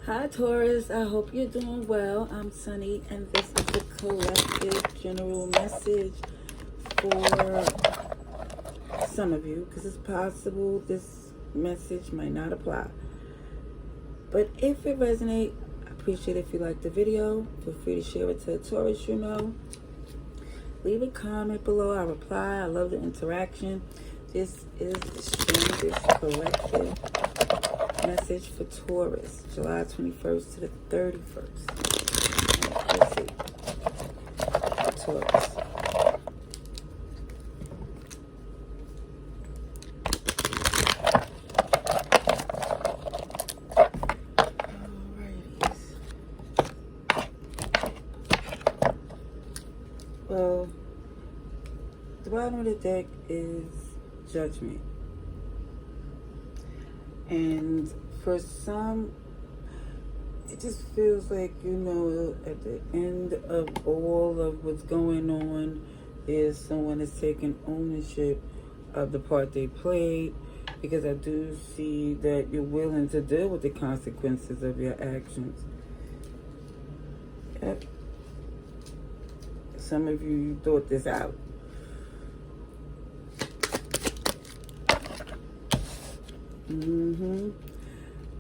Hi Taurus, I hope you're doing well. I'm Sunny, and this is the collective general message for some of you, because it's possible this message might not apply. But if it resonates, I appreciate if you like the video. Feel free to share it to a Taurus you know. Leave a comment below. I reply. I love the interaction. This is the strongest collective message for Taurus, July 21st to the 31st. Let's see. Taurus. Alrighties. Well, the bottom of the deck is Judgment. And for some, it just feels like, at the end of all of what's going on, there's someone that's taking ownership of the part they played, because I do see that you're willing to deal with the consequences of your actions. Yep. Some of you thought this out.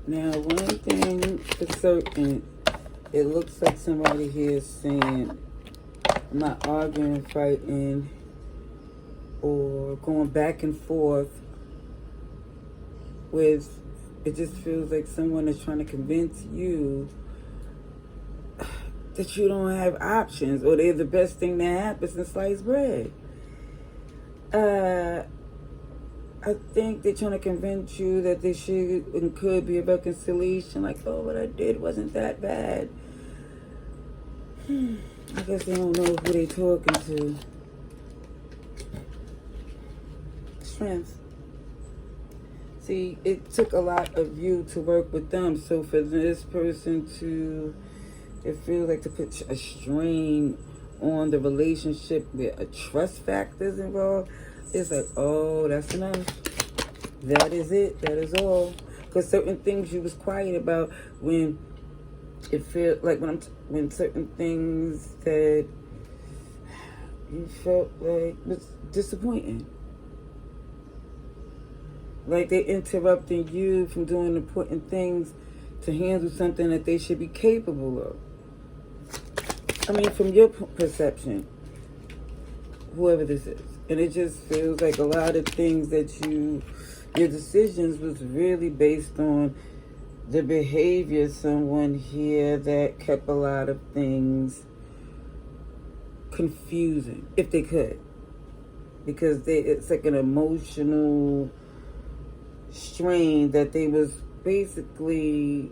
Now, one thing for certain, it looks like somebody here is saying, I'm not arguing, fighting, or going back and forth with, it just feels like someone is trying to convince you that you don't have options, or they're the best thing that happens since sliced bread. I think they're trying to convince you that there should and could be a reconciliation. Like, oh, what I did wasn't that bad. I guess they don't know who they're talking to. Strength. See, it took a lot of you to work with them. So for this person to, it feels like to put a strain on the relationship with a trust factors involved. It's like, oh, that's enough. That is it. That is all. Because certain things you was quiet about, when it felt like when certain things that you felt like was disappointing. Like they interrupting you from doing important things to handle something that they should be capable of. I mean, from your perception, whoever this is. And it just feels like a lot of things that your decisions was really based on the behavior of someone here that kept a lot of things confusing, if they could. Because it's like an emotional strain that they was basically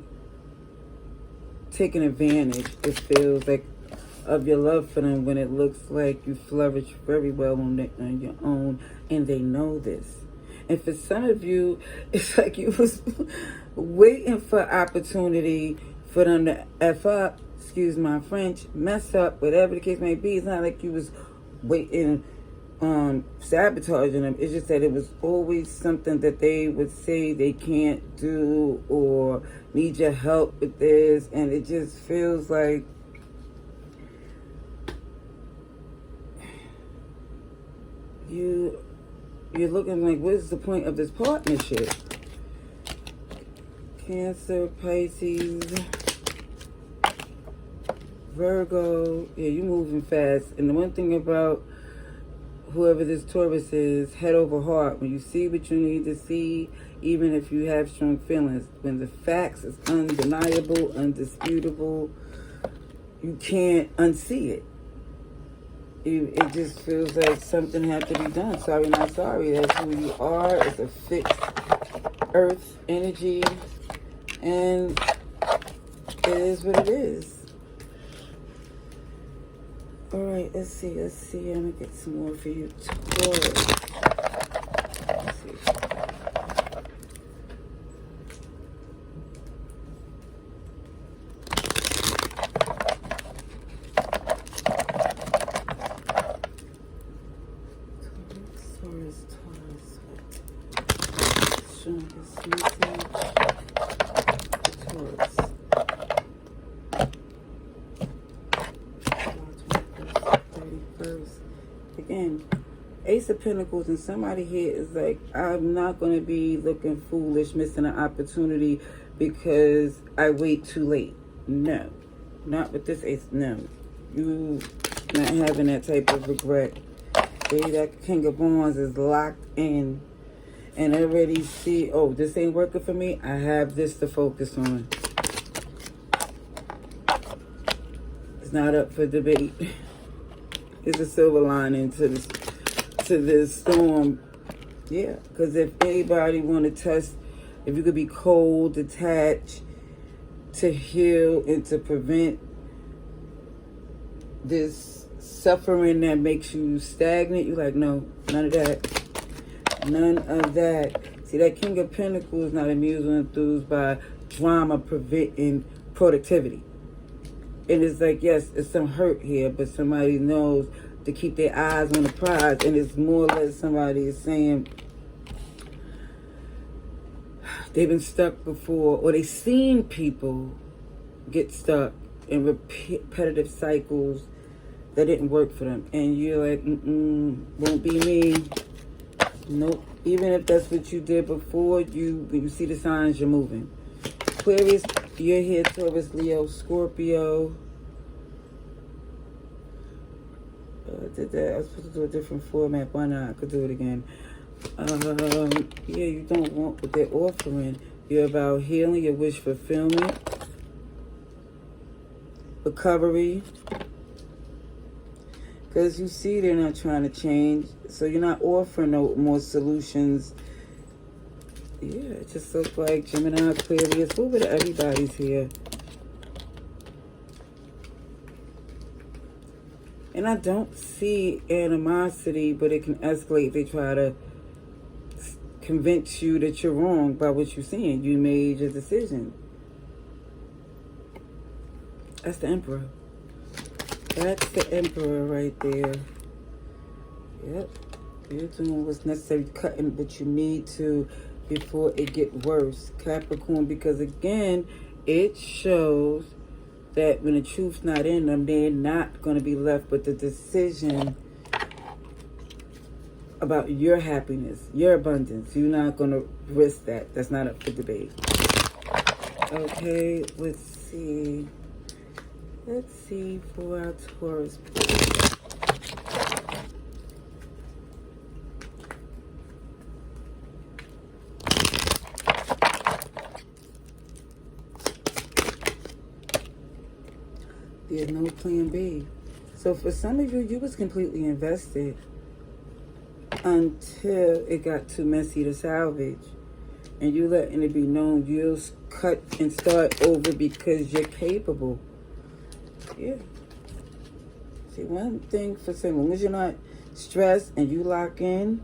taking advantage, it feels like, of your love for them, when it looks like you flourish very well on your own, and they know this. And for some of you, it's like you was waiting for opportunity for them to F up, excuse my French, mess up, whatever the case may be. It's not like you was waiting, sabotaging them. It's just that it was always something that they would say they can't do, or need your help with this, and it just feels like you're looking like, what is the point of this partnership? Cancer, Pisces, Virgo. Yeah, you're moving fast. And the one thing about whoever this Taurus is, head over heart. When you see what you need to see, even if you have strong feelings, when the facts is undeniable, undisputable, you can't unsee it. It just feels like something had to be done. Sorry, not sorry. That's who you are. It's a fixed earth energy. And it is what it is. All right, let's see. I'm going to get some more for you, Taurus. Let's see. Taurus. Strongest message. Taurus. again, Ace of Pentacles, and somebody here is like, I'm not going to be looking foolish, missing an opportunity because I wait too late. No. Not with this Ace. No. You not having that type of regret. Baby, that King of Wands is locked in. And I already see, oh, this ain't working for me. I have this to focus on. It's not up for debate. It's a silver lining to this storm. Yeah, because if anybody want to test, if you could be cold, detached, to heal and to prevent this suffering that makes you stagnant, you're like, no, none of that. None of that. See, that King of Pentacles is not amused or enthused by drama preventing productivity. And it's like, yes, it's some hurt here, but somebody knows to keep their eyes on the prize. And it's more or less somebody is saying they've been stuck before, or they've seen people get stuck in repetitive cycles that didn't work for them. And you're like, won't be me. Nope. Even if that's what you did before, when you see the signs, you're moving. Aquarius, you're here, Taurus, Leo, Scorpio. Did that. I was supposed to do a different format. Why not? I could do it again. Yeah, you don't want what they're offering. You're about healing, your wish fulfillment, recovery. Because you see they're not trying to change. So you're not offering no more solutions. Yeah, it just looks like Gemini, Aquarius. Over to everybody's here. And I don't see animosity, but it can escalate if they try to convince you that you're wrong by what you're seeing. You made your decision. That's the Emperor. That's the Emperor right there. Yep. You're doing what's necessary, cutting what you need to before it get worse. Capricorn, because again, it shows that when the truth's not in them, they're not going to be left with the decision about your happiness, your abundance. You're not going to risk that. That's not up for debate. Okay, let's see. Let's see for our Taurus. There's no plan B. So for some of you, you was completely invested until it got too messy to salvage. And you letting it be known you'll cut and start over because you're capable. Yeah. See, one thing for some, as long as you're not stressed and you lock in,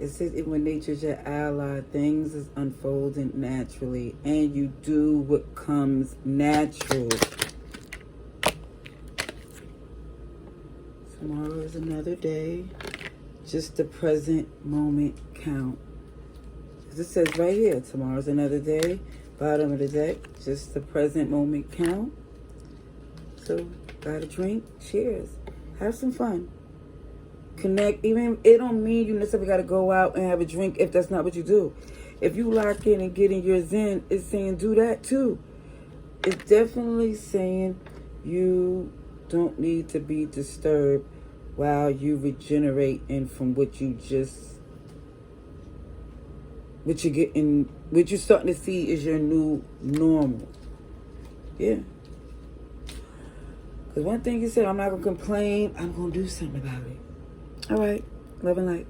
it says when nature's your ally, things is unfolding naturally, and you do what comes natural. Tomorrow is another day. Just the present moment count. As it says right here, tomorrow's another day. Bottom of the deck, just the present moment count. So, got a drink? Cheers. Have some fun. Connect. Even it don't mean you necessarily got to go out and have a drink if that's not what you do. If you lock in and get in your zen, it's saying do that too. It's definitely saying you don't need to be disturbed while you regenerate and from what you just, what you're getting, what you're starting to see is your new normal. Yeah. Because one thing you said, I'm not going to complain. I'm going to do something about it. All right. Love and light.